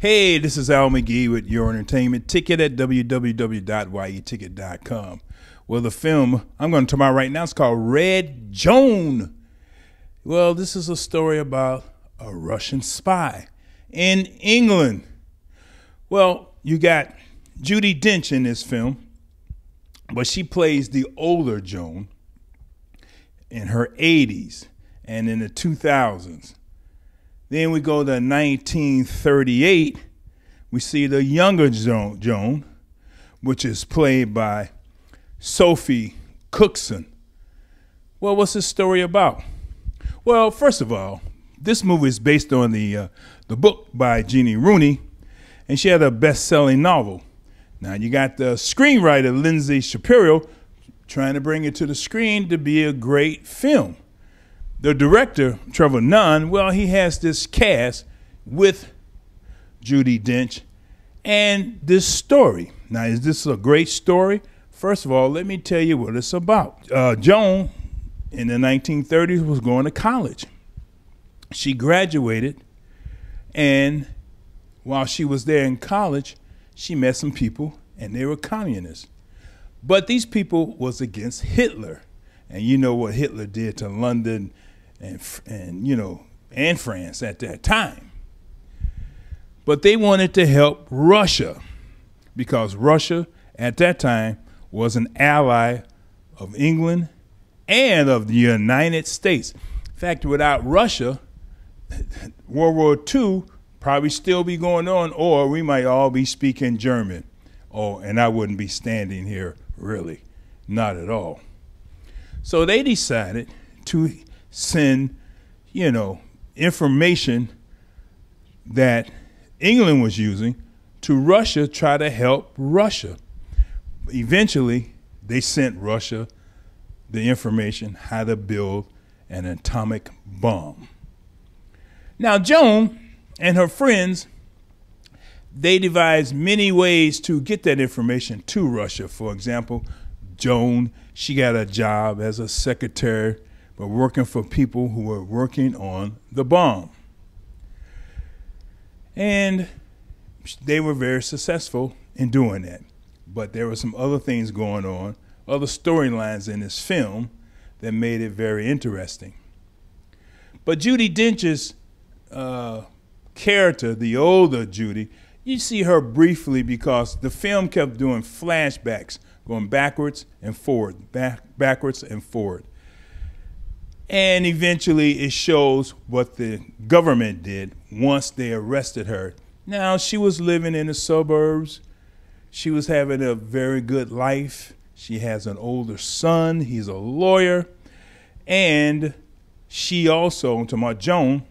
Hey, this is Al McGee with Your Entertainment Ticket at www.yeticket.com. Well, the film I'm going to talk about right now is called Red Joan. Well, this is a story about a Russian spy in England. Well, you got Judi Dench in this film, but she plays the older Joan in her 80s and in the 2000s. Then we go to 1938. We see the younger Joan, which is played by Sophie Cookson. Well, what's this story about? Well, first of all, this movie is based on the book by Jennie Rooney, and she had a best-selling novel. Now, you got the screenwriter, Lindsay Shapiro, trying to bring it to the screen to be a great film. The director, Trevor Nunn, well, he has this cast with Judi Dench and this story. Now, is this a great story? First of all, let me tell you what it's about. Joan, in the 1930s, was going to college. She graduated, and while she was there in college, she met some people, and they were communists. But these people was against Hitler. And you know what Hitler did to London and France at that time. But they wanted to help Russia because Russia at that time was an ally of England and of the United States. In fact, without Russia, World War II probably still be going on, or we might all be speaking German. Oh, and I wouldn't be standing here, really, not at all. So they decided to send, information that England was using to Russia, try to help Russia. Eventually, they sent Russia the information how to build an atomic bomb. Now, Joan and her friends, they devised many ways to get that information to Russia. For example, Joan, she got a job as a secretary, but working for people who were working on the bomb. And they were very successful in doing that. But there were some other things going on, other storylines in this film that made it very interesting. But Judi Dench's character, the older Judi, you see her briefly because the film kept doing flashbacks, going backwards and forward, backwards and forward. And eventually it shows what the government did once they arrested her. Now, she was living in the suburbs. She was having a very good life. She has an older son. He's a lawyer. And she also, to my Joan,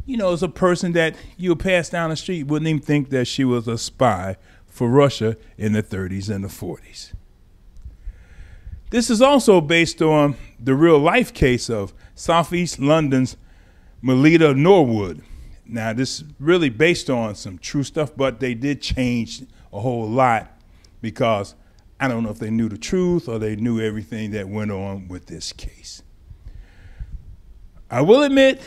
is a person that you pass down the street, wouldn't even think that she was a spy for Russia in the 30s and the 40s. This is also based on the real life case of Southeast London's Melita Norwood. Now, this is really based on some true stuff, but they did change a whole lot because I don't know if they knew the truth or they knew everything that went on with this case. I will admit,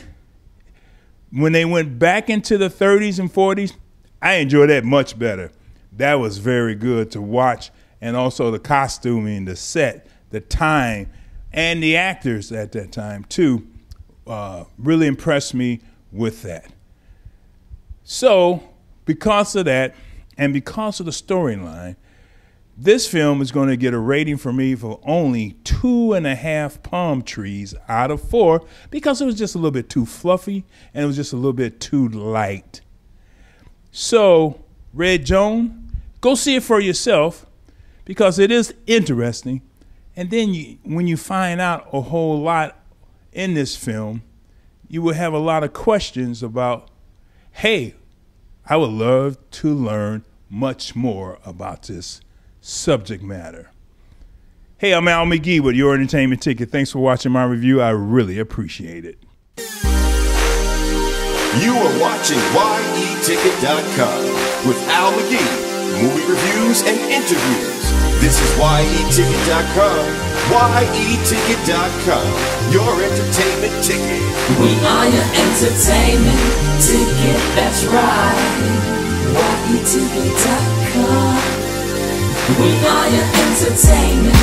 when they went back into the 30s and 40s, I enjoyed that much better. That was very good to watch, and also the costuming, the set, the time, and the actors at that time, too, really impressed me with that. So, because of that, and because of the storyline, this film is going to get a rating from me for only 2.5 palm trees out of 4 because it was just a little bit too fluffy and it was just a little bit too light. So, Red Joan, go see it for yourself because it is interesting. And then when you find out a whole lot in this film, you will have a lot of questions about, hey, I would love to learn much more about this subject matter. Hey, I'm Al McGee with Your Entertainment Ticket. Thanks for watching my review. I really appreciate it. You are watching Why YETicket.com with Al McGee, movie reviews and interviews. This is YETicket.com. YETicket.com, your entertainment ticket. We are your entertainment ticket, that's right. YETicket.com. We are your entertainment